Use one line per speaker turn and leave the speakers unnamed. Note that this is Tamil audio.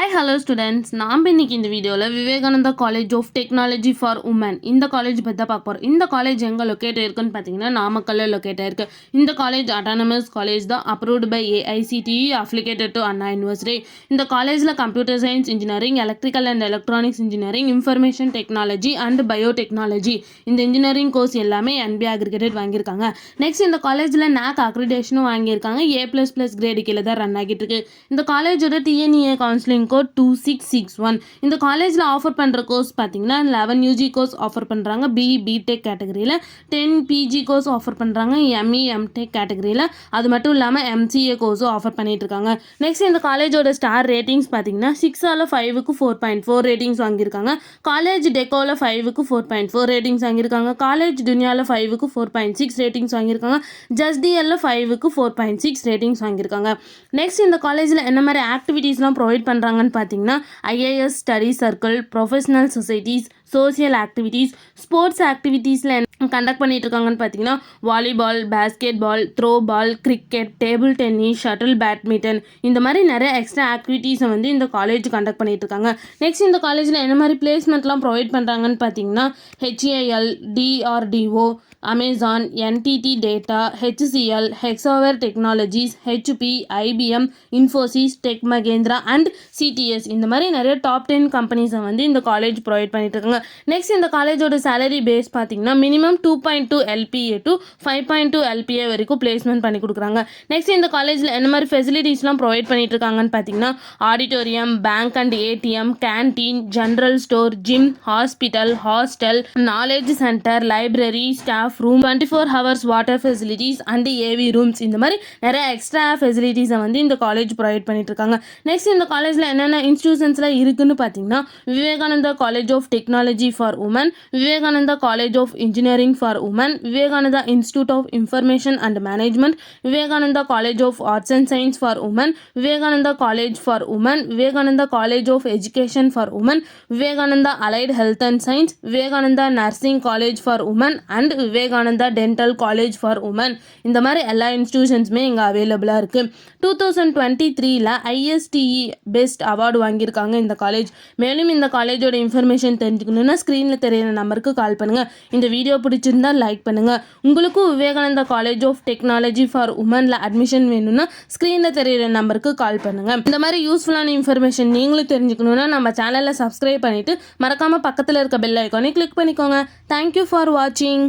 ஹாய் ஹலோ ஸ்டூடெண்ட்ஸ், நாம் இன்னைக்கு இந்த வீடியோவில் Vivekananda college of technology for women இந்த காலேஜ் பற்றி தான் பார்க்க போகிறோம். இந்த காலேஜ் எங்கே லொக்கேட் இருக்குன்னு பார்த்தீங்கன்னா நாமக்கல்லில் லொக்கேட் ஆயிருக்கு. இந்த காலேஜ் அட்டானமஸ் காலேஜ் தான், approved by AICTE, affiliated to Anna university. இந்த காலேஜில் computer science engineering, electrical and electronics engineering, information technology and biotechnology இந்த இன்ஜினியரிங் கோர்ஸ் எல்லாமே NBA அக்ரிகேட்டட் வாங்கியிருக்காங்க. நெக்ஸ்ட் இந்த காலேஜில் NAC அக்ரிடேஷனும் வாங்கியிருக்காங்க. A++ கிரேடு கீழே தான் ரன் ஆகிட்டு இருக்கு. இந்த காலேஜோட TNEA கவுன்சிலிங் கோட் 2661. இந்த காலேஜில் ஆஃபர் பண்ணுற கோர்ஸ் பார்த்தீங்கன்னா 11 UG கோர்ஸ் ஆஃபர் பண்ணுறாங்க. BTech கேட்டகரியில் 10 PG கோர்ஸ் ஆஃபர் பண்ணுறாங்க. ME MTech கேட்டகரியில். அது மட்டும் இல்லாமல் MCA கோர்ஸும் ஆஃபர் பண்ணிட்டு இருக்காங்க. நெக்ஸ்ட் இந்த காலேஜோட ஸ்டார் ரேட்டிங்ஸ் பார்த்தீங்கன்னா 6 5க்கு 4.4 ரேட்டிங்ஸ் வாங்கியிருக்காங்க. காலேஜ் டெக்கோவில் 5க்கு 4.4 ரேட்டிங்ஸ் வாங்கியிருக்காங்க. காலேஜ் துனியாவில் 5க்கு 4.6 ரேட்டிங்ஸ் வாங்கியிருக்காங்க. ஜஸ்டிஎல்ல 5க்கு 4.6 ரேட்டிங்ஸ் வாங்கியிருக்காங்க. நெக்ஸ்ட் இந்த காலேஜில் என்ன மாதிரி ஆக்டிவிட்டீஸ்லாம் ப்ரொவைட் பண்ணுறாங்கன்னு பார்த்தீங்கன்னா IAS study circle, professional societies, social activities, sports ஆக்டிவிட்டீஸில் கண்டக்ட் பண்ணிட்டு இருக்காங்கன்னு பார்த்தீங்கன்னா volleyball, basketball, throwball, cricket, table tennis, shuttle badminton இந்த மாதிரி நிறைய எக்ஸ்ட்ரா ஆக்டிவிட்டீஸை வந்து இந்த காலேஜ் கண்டக்ட் பண்ணிட்டு இருக்காங்க. நெக்ஸ்ட் இந்த காலேஜில் என்ன மாதிரி பிளேஸ்மெண்ட்லாம் ப்ரொவைட் பண்ணுறாங்கன்னு பார்த்தீங்கன்னா HAL, DRDO, Amazon, NTT Data, HCL, Hexaware Technologies, HP, IBM, Infosys, Tech Mahindra and CTS இந்த மாதிரி நிறைய டாப் 10 கம்பெனிஸை வந்து இந்த காலேஜ் ப்ரொவைட் பண்ணிட்டு இருக்காங்க. நெக்ஸ்ட் இந்த காலேஜோட சேலரி பேஸ் பார்த்தீங்கன்னா மினிமம் 2.2 LPA டு 5.2 LPA வரைக்கும் பிளேஸ்மெண்ட் பண்ணி கொடுக்குறாங்க. நெக்ஸ்ட் இந்த காலேஜில் என்ன மாதிரி ஃபெசிலிட்டிஸ்லாம் ப்ரொவைட் பண்ணிட்டு இருக்காங்கன்னு பார்த்தீங்கன்னா auditorium, bank and ATM, canteen, general store, gym, hospital, hostel, knowledge centre, library, staff room, 24 hours water facilities and AV rooms இந்த மாதிரி நிறைய எக்ஸ்ட்ரா ஃபெசிலிட்டிஸை வந்து இந்த காலேஜ் ப்ரொவைட் பண்ணிட்டு இருக்காங்க. நெக்ஸ்ட் இந்த காலேஜில் என்னென்ன இன்ஸ்டிடியூஷன்ஸ்லாம் இருக்குன்னு பார்த்தீங்கன்னா Vivekananda college of technology for women, Vivekananda college of engineering for women, Vivekananda institute of information and management, Vivekananda college of arts and science for women, Vivekananda college for women, Vivekananda college of education for women, Vivekananda allied health and science, Vivekananda nursing college for women and Vivekananda dental college for women இந்த மாதிரி எல்லா இன்ஸ்டிடியூஷன்ஸுமே இங்கே அவைலபிளாக இருக்குது. 2023ல் ISTE பெஸ்ட் அவார்டு வாங்கியிருக்காங்க இந்த காலேஜ். மேலும் இந்த காலேஜோட இன்ஃபர்மேஷன் தெரிஞ்சுக்கணுன்னா ஸ்க்ரீனில் தெரியிற நம்பருக்கு கால் பண்ணுங்கள். இந்த வீடியோ பிடிச்சிருந்தா லைக் பண்ணுங்கள். உங்களுக்கும் Vivekananda college of technology for உமனில் அட்மிஷன் வேணும்னா ஸ்க்ரீனில் தெரியிற நம்பருக்கு கால் பண்ணுங்கள். இந்த மாதிரி யூஸ்ஃபுல்லான இன்ஃபர்மேஷன் நீங்களும் தெரிஞ்சுக்கணுன்னா நம்ம சேனலை சப்ஸ்கிரைப் பண்ணிவிட்டு மறக்காமல் பக்கத்தில் இருக்க பெல் ஐக்கானை கிளிக் பண்ணிக்கோங்க. தேங்க்யூ ஃபார் வாட்சிங்.